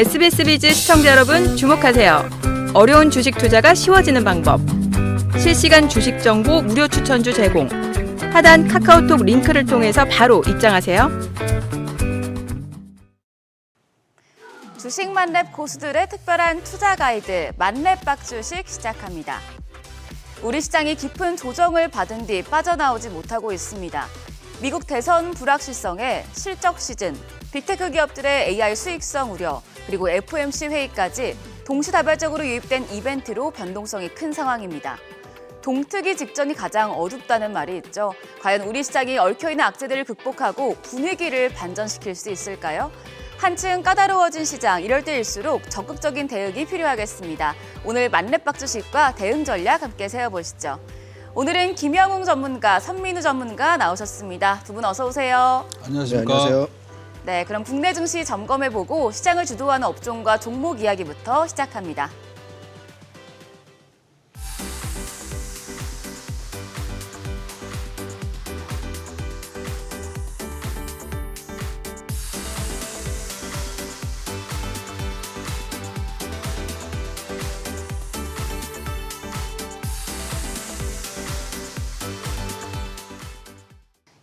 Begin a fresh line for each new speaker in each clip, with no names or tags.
SBS 비즈 시청자 여러분 주목하세요. 어려운 주식 투자가 쉬워지는 방법. 실시간 주식 정보 무료 추천주 제공. 하단 카카오톡 링크를 통해서 바로 입장하세요.
주식 만렙 고수들의 특별한 투자 가이드 만렙 박주식 시작합니다. 우리 시장이 깊은 조정을 받은 뒤 빠져나오지 못하고 있습니다. 미국 대선 불확실성에 실적 시즌, 빅테크 기업들의 AI 수익성 우려, 그리고 FOMC 회의까지 동시다발적으로 유입된 이벤트로 변동성이 큰 상황입니다. 동트기 직전이 가장 어둡다는 말이 있죠. 과연 우리 시장이 얽혀있는 악재들을 극복하고 분위기를 반전시킬 수 있을까요? 한층 까다로워진 시장, 이럴 때일수록 적극적인 대응이 필요하겠습니다. 오늘 만렙 박주식과 대응 전략 함께 세워보시죠. 오늘은 김영웅 전문가, 선민우 전문가 나오셨습니다. 두 분 어서 오세요.
안녕하십니까.
네, 안녕하세요.
네, 그럼 국내 증시 점검해보고 시장을 주도하는 업종과 종목 이야기부터 시작합니다.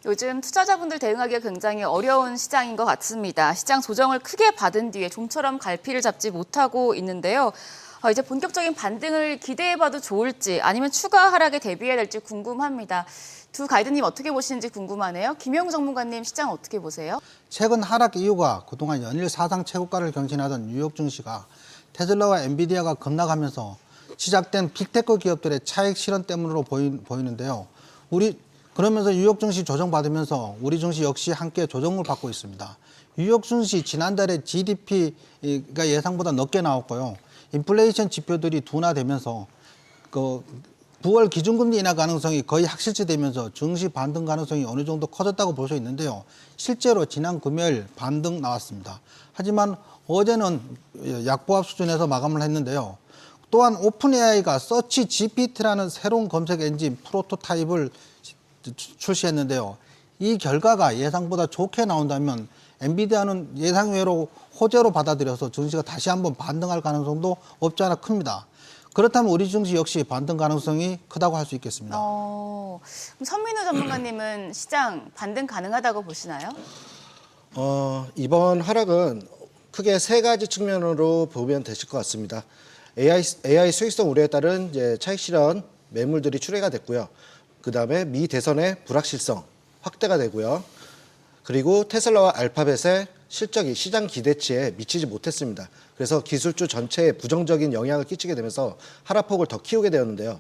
요즘 투자자분들 대응하기가 굉장히 어려운 시장인 것 같습니다. 시장 조정을 크게 받은 뒤에 좀처럼 갈피를 잡지 못하고 있는데요. 이제 본격적인 반등을 기대해봐도 좋을지 아니면 추가 하락에 대비해야 될지 궁금합니다. 두 가이드님 어떻게 보시는지 궁금하네요. 김영우 전문가님 시장 어떻게 보세요?
최근 하락 이유가 그동안 연일 사상 최고가를 경신하던 뉴욕 증시가 테슬라와 엔비디아가 급락하면서 시작된 빅테크 기업들의 차익 실현 때문으로 보이는데요. 그러면서 뉴욕 증시 조정받으면서 우리 증시 역시 함께 조정을 받고 있습니다. 뉴욕 증시 지난달에 GDP가 예상보다 높게 나왔고요. 인플레이션 지표들이 둔화되면서 9월 기준금리 인하 가능성이 거의 확실시되면서 증시 반등 가능성이 어느 정도 커졌다고 볼 수 있는데요. 실제로 지난 금요일 반등 나왔습니다. 하지만 어제는 약보합 수준에서 마감을 했는데요. 또한 오픈AI가 서치 GPT라는 새로운 검색 엔진 프로토타입을 출시했는데요. 이 결과가 예상보다 좋게 나온다면 엔비디아는 예상외로 호재로 받아들여서 증시가 다시 한번 반등할 가능성도 없지 않아 큽니다. 그렇다면 우리 증시 역시 반등 가능성이 크다고 할 수 있겠습니다.
그럼 선민우 전문가님은 시장 반등 가능하다고 보시나요?
이번 하락은 크게 세 가지 측면으로 보면 되실 것 같습니다. AI 수익성 우려에 따른 이제 차익 실현 매물들이 출회가 됐고요. 그다음에 미 대선의 불확실성 확대가 되고요. 그리고 테슬라와 알파벳의 실적이 시장 기대치에 미치지 못했습니다. 그래서 기술주 전체에 부정적인 영향을 끼치게 되면서 하락폭을 더 키우게 되었는데요.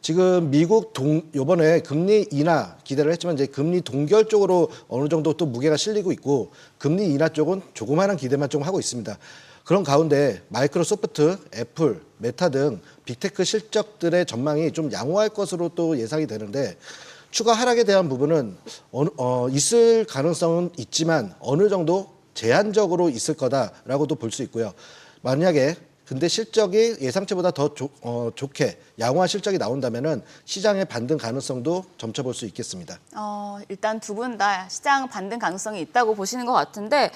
지금 미국 이번에 금리 인하 기대를 했지만 이제 금리 동결 쪽으로 어느 정도 또 무게가 실리고 있고 금리 인하 쪽은 조그마한 기대만 좀 하고 있습니다. 그런 가운데 마이크로소프트, 애플, 메타 등 빅테크 실적들의 전망이 좀 양호할 것으로 또 예상이 되는데 추가 하락에 대한 부분은 있을 가능성은 있지만 어느 정도 제한적으로 있을 거다라고도 볼 수 있고요. 만약에 근데 실적이 예상치보다 더 좋게 양호한 실적이 나온다면은 시장의 반등 가능성도 점쳐볼 수 있겠습니다.
일단 두 분 다 시장 반등 가능성이 있다고 보시는 것 같은데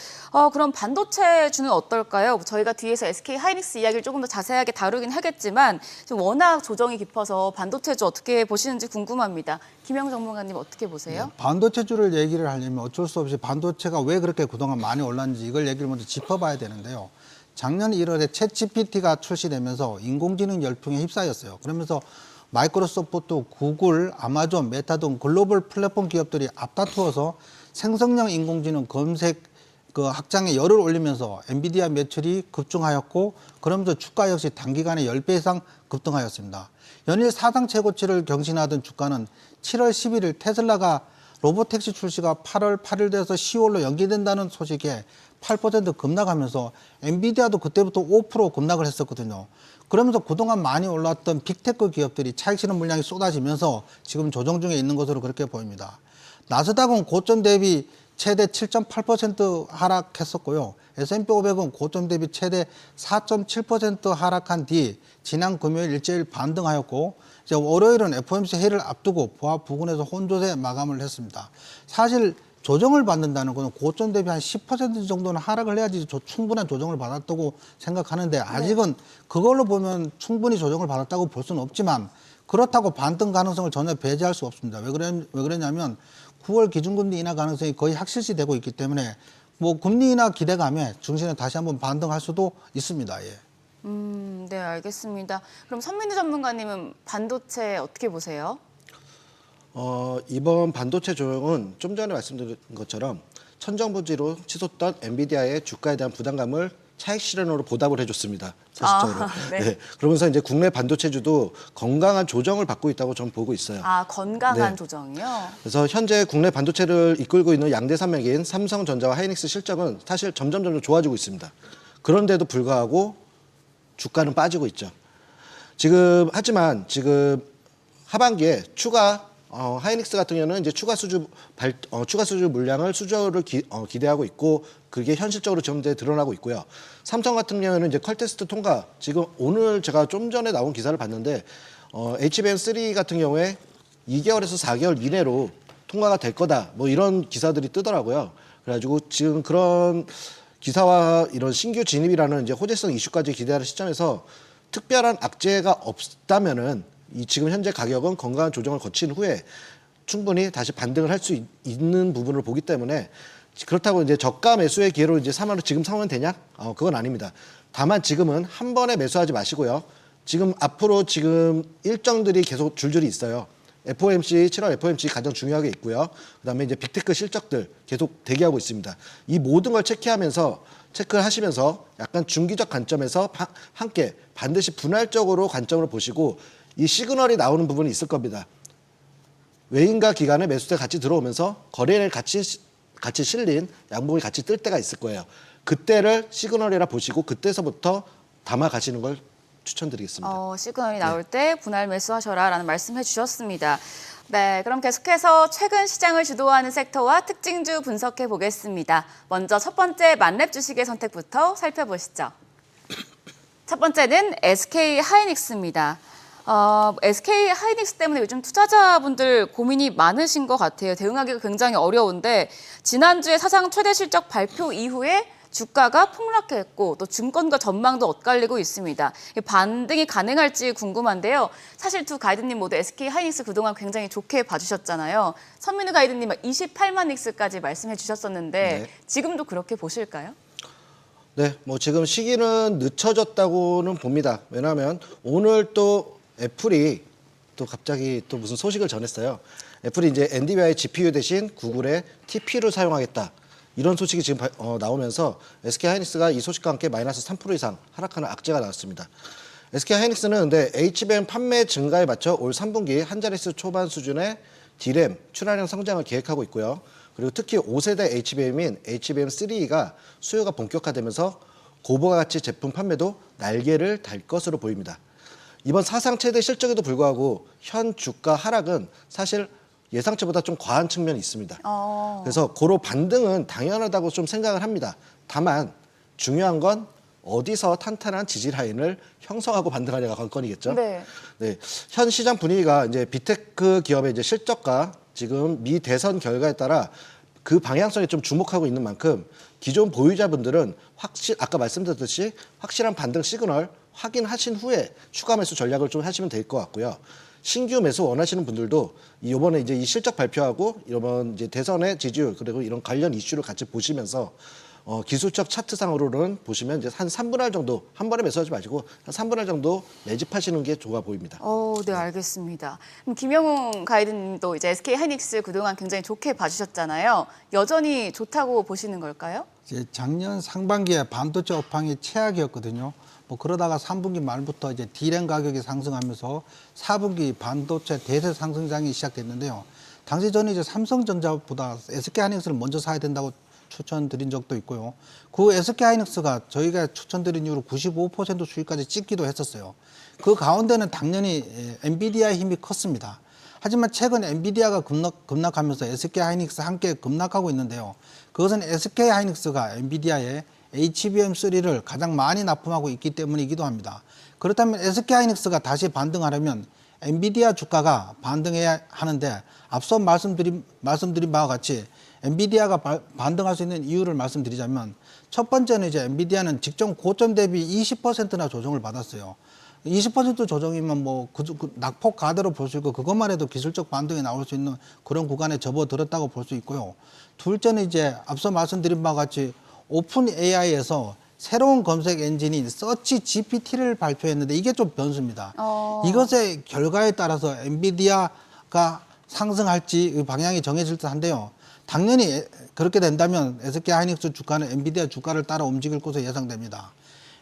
그럼 반도체주는 어떨까요? 저희가 뒤에서 SK 하이닉스 이야기를 조금 더 자세하게 다루긴 하겠지만 지금 워낙 조정이 깊어서 반도체주 어떻게 보시는지 궁금합니다. 김영 전문가님 어떻게 보세요?
네, 반도체주를 얘기를 하려면 어쩔 수 없이 반도체가 왜 그렇게 그동안 많이 올랐는지 이걸 얘기를 먼저 짚어봐야 되는데요. 작년 1월에 챗GPT가 출시되면서 인공지능 열풍에 휩싸였어요. 그러면서 마이크로소프트, 구글, 아마존, 메타 등 글로벌 플랫폼 기업들이 앞다투어서 생성형 인공지능 검색 확장에 열을 올리면서 엔비디아 매출이 급증하였고 그러면서 주가 역시 단기간에 10배 이상 급등하였습니다. 연일 사상 최고치를 경신하던 주가는 7월 11일 테슬라가 로보택시 출시가 8월 8일 돼서 10월로 연기된다는 소식에 8% 급락하면서 엔비디아도 그때부터 5% 급락을 했었거든요. 그러면서 그동안 많이 올랐던 빅테크 기업들이 차익 실현 물량이 쏟아지면서 지금 조정 중에 있는 것으로 그렇게 보입니다. 나스닥은 고점 대비 최대 7.8% 하락했었고요. S&P 500은 고점 대비 최대 4.7% 하락한 뒤 지난 금요일 일제일 반등하였고 이제 월요일은 FOMC 회의를 앞두고 보합 부근에서 혼조세 마감을 했습니다. 사실 조정을 받는다는 것은 고점 대비 한 10% 정도는 하락을 해야지 충분한 조정을 받았다고 생각하는데 아직은 그걸로 보면 충분히 조정을 받았다고 볼 수는 없지만 그렇다고 반등 가능성을 전혀 배제할 수 없습니다. 왜 그러냐면 9월 기준금리 인하 가능성이 거의 확실시되고 있기 때문에 뭐 금리 인하 기대감에 증시는 다시 한번 반등할 수도 있습니다. 예.
네, 알겠습니다. 그럼 선민우 전문가님은 반도체 어떻게 보세요?
이번 반도체 조정은 좀 전에 말씀드린 것처럼 천정부지로 치솟던 엔비디아의 주가에 대한 부담감을 차익 실현으로 보답을 해줬습니다. 사실적으로.
네.
그러면서 이제 국내 반도체주도 건강한 조정을 받고 있다고 저는 보고 있어요.
건강한
네.
조정이요?
그래서 현재 국내 반도체를 이끌고 있는 양대 산맥인 삼성전자와 하이닉스 실적은 사실 점점 좋아지고 있습니다. 그런데도 불구하고 주가는 빠지고 있죠. 하지만 지금 하반기에 하이닉스 같은 경우는 이제 추가 수주 물량을 수주를 기대하고 있고 그게 현실적으로 지금 드러나고 있고요. 삼성 같은 경우는 이제 퀄테스트 통과 지금 오늘 제가 좀 전에 나온 기사를 봤는데 HBM3 같은 경우에 2개월에서 4개월 이내로 통과가 될 거다. 뭐 이런 기사들이 뜨더라고요. 그래가지고 지금 그런 기사와 이런 신규 진입이라는 이제 호재성 이슈까지 기대하는 시점에서 특별한 악재가 없다면은 지금 현재 가격은 건강한 조정을 거친 후에 충분히 다시 반등을 할 수 있는 부분을 보기 때문에 그렇다고 이제 저가 매수의 기회로 이제 지금 사면 되냐? 그건 아닙니다. 다만 지금은 한 번에 매수하지 마시고요. 앞으로 일정들이 계속 줄줄이 있어요. 7월 FOMC 가장 중요하게 있고요. 그다음에 이제 빅테크 실적들 계속 대기하고 있습니다. 이 모든 걸 체크하시면서 약간 중기적 관점에서 함께 반드시 분할적으로 관점을 보시고 이 시그널이 나오는 부분이 있을 겁니다. 외인과 기관의 매수세 같이 들어오면서 거래량이 같이 실린 양봉이 같이 뜰 때가 있을 거예요. 그때를 시그널이라 보시고 그때서부터 담아 가시는 걸 추천드리겠습니다.
시그널이 나올 때 분할 매수하셔라라는 말씀해 주셨습니다. 네, 그럼 계속해서 최근 시장을 주도하는 섹터와 특징주 분석해 보겠습니다. 먼저 첫 번째 만렙 주식의 선택부터 살펴보시죠. 첫 번째는 SK 하이닉스입니다. SK 하이닉스 때문에 요즘 투자자분들 고민이 많으신 것 같아요. 대응하기가 굉장히 어려운데 지난주에 사상 최대 실적 발표 이후에 주가가 폭락했고 또 증권가 전망도 엇갈리고 있습니다. 반등이 가능할지 궁금한데요. 사실 두 가이드님 모두 SK 하이닉스 그동안 굉장히 좋게 봐주셨잖아요. 선민우 가이드님 28만 닉스까지 말씀해 주셨었는데
네.
지금도 그렇게 보실까요?
네, 뭐 지금 시기는 늦춰졌다고는 봅니다. 왜냐하면 오늘 또 애플이 또 갑자기 또 무슨 소식을 전했어요. 애플이 이제 NVIDIA의 GPU 대신 구글의 TPU를 사용하겠다. 이런 소식이 지금 나오면서 SK 하이닉스가 이 소식과 함께 마이너스 3% 이상 하락하는 악재가 나왔습니다. SK 하이닉스는 근데 HBM 판매 증가에 맞춰 올 3분기 한 자릿수 초반 수준의 DRAM 출하량 성장을 계획하고 있고요. 그리고 특히 5세대 HBM인 HBM3가 수요가 본격화되면서 고부가 가치 제품 판매도 날개를 달 것으로 보입니다. 이번 사상 최대 실적에도 불구하고 현 주가 하락은 사실 예상치보다 좀 과한 측면이 있습니다. 그래서 고로 반등은 당연하다고 좀 생각을 합니다. 다만 중요한 건 어디서 탄탄한 지지 라인을 형성하고 반등하냐가 관건이겠죠.
네.
네. 현 시장 분위기가 이제 빅테크 기업의 이제 실적과 지금 미 대선 결과에 따라 그 방향성에 좀 주목하고 있는 만큼 기존 보유자분들은 아까 말씀드렸듯이 확실한 반등 시그널 확인하신 후에 추가 매수 전략을 좀 하시면 될 것 같고요. 신규 매수 원하시는 분들도 이번에 이제 이 실적 발표하고 이번 이제 대선의 지지율 그리고 이런 관련 이슈를 같이 보시면서 기술적 차트상으로는 보시면 이제 한 3분할 정도 한 번에 매수하지 마시고 한 3분할 정도 매집하시는 게 좋아 보입니다.
네, 알겠습니다. 그럼 김영웅 가이드님도 이제 SK 하이닉스 그동안 굉장히 좋게 봐주셨잖아요. 여전히 좋다고 보시는 걸까요?
이제 작년 상반기에 반도체 업황이 최악이었거든요. 뭐 그러다가 3분기 말부터 이제 디램 가격이 상승하면서 4분기 반도체 대세 상승장이 시작됐는데요. 당시 저는 이제 삼성전자보다 SK 하이닉스를 먼저 사야 된다고 추천드린 적도 있고요. 그 SK 하이닉스가 저희가 추천드린 이후로 95% 수익까지 찍기도 했었어요. 그 가운데는 당연히 엔비디아의 힘이 컸습니다. 하지만 최근 엔비디아가 급락하면서 SK 하이닉스 함께 급락하고 있는데요. 그것은 SK 하이닉스가 엔비디아의 HBM3를 가장 많이 납품하고 있기 때문이기도 합니다. 그렇다면 SK 하이닉스가 다시 반등하려면 엔비디아 주가가 반등해야 하는데 앞서 말씀드린 바와 같이 엔비디아가 반등할 수 있는 이유를 말씀드리자면 첫 번째는 이제 엔비디아는 직전 고점 대비 20%나 조정을 받았어요. 20% 조정이면 뭐 낙폭 가대로 볼 수 있고 그것만 해도 기술적 반등이 나올 수 있는 그런 구간에 접어들었다고 볼 수 있고요. 둘째는 이제 앞서 말씀드린 바와 같이 오픈 AI에서 새로운 검색 엔진인 서치 GPT를 발표했는데 이게 좀 변수입니다. 이것의 결과에 따라서 엔비디아가 상승할지 방향이 정해질 듯한데요. 당연히 그렇게 된다면 SK하이닉스 주가는 엔비디아 주가를 따라 움직일 것으로 예상됩니다.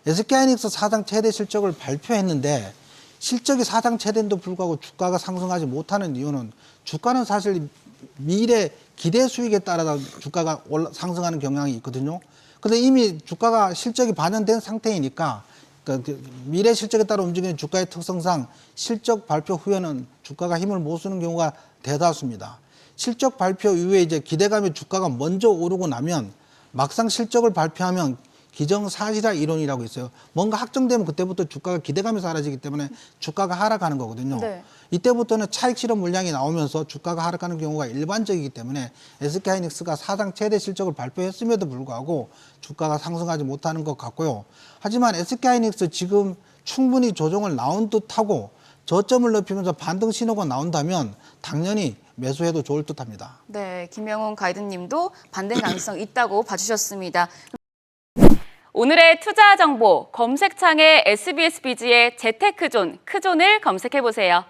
SK하이닉스 사상 최대 실적을 발표했는데 실적이 사상 최대인데도 불구하고 주가가 상승하지 못하는 이유는 주가는 사실 미래 기대 수익에 따라 주가가 상승하는 경향이 있거든요. 근데 이미 주가가 실적이 반영된 상태이니까 그러니까 미래 실적에 따라 움직이는 주가의 특성상 실적 발표 후에는 주가가 힘을 못 쓰는 경우가 대다수입니다. 실적 발표 이후에 이제 기대감에 주가가 먼저 오르고 나면 막상 실적을 발표하면 기정사실화 이론이라고 있어요. 뭔가 확정되면 그때부터 주가가 기대감이 사라지기 때문에 주가가 하락하는 거거든요.
네.
이때부터는 차익 실현 물량이 나오면서 주가가 하락하는 경우가 일반적이기 때문에 SK하이닉스가 사상 최대 실적을 발표했음에도 불구하고 주가가 상승하지 못하는 것 같고요. 하지만 SK하이닉스 지금 충분히 조정을 나온 듯하고 저점을 높이면서 반등 신호가 나온다면 당연히 매수해도 좋을 듯합니다.
네, 김영훈 가이드님도 반등 가능성 있다고 봐주셨습니다. 오늘의 투자 정보 검색창에 SBS 비즈의 재테크존, 크존을 검색해보세요.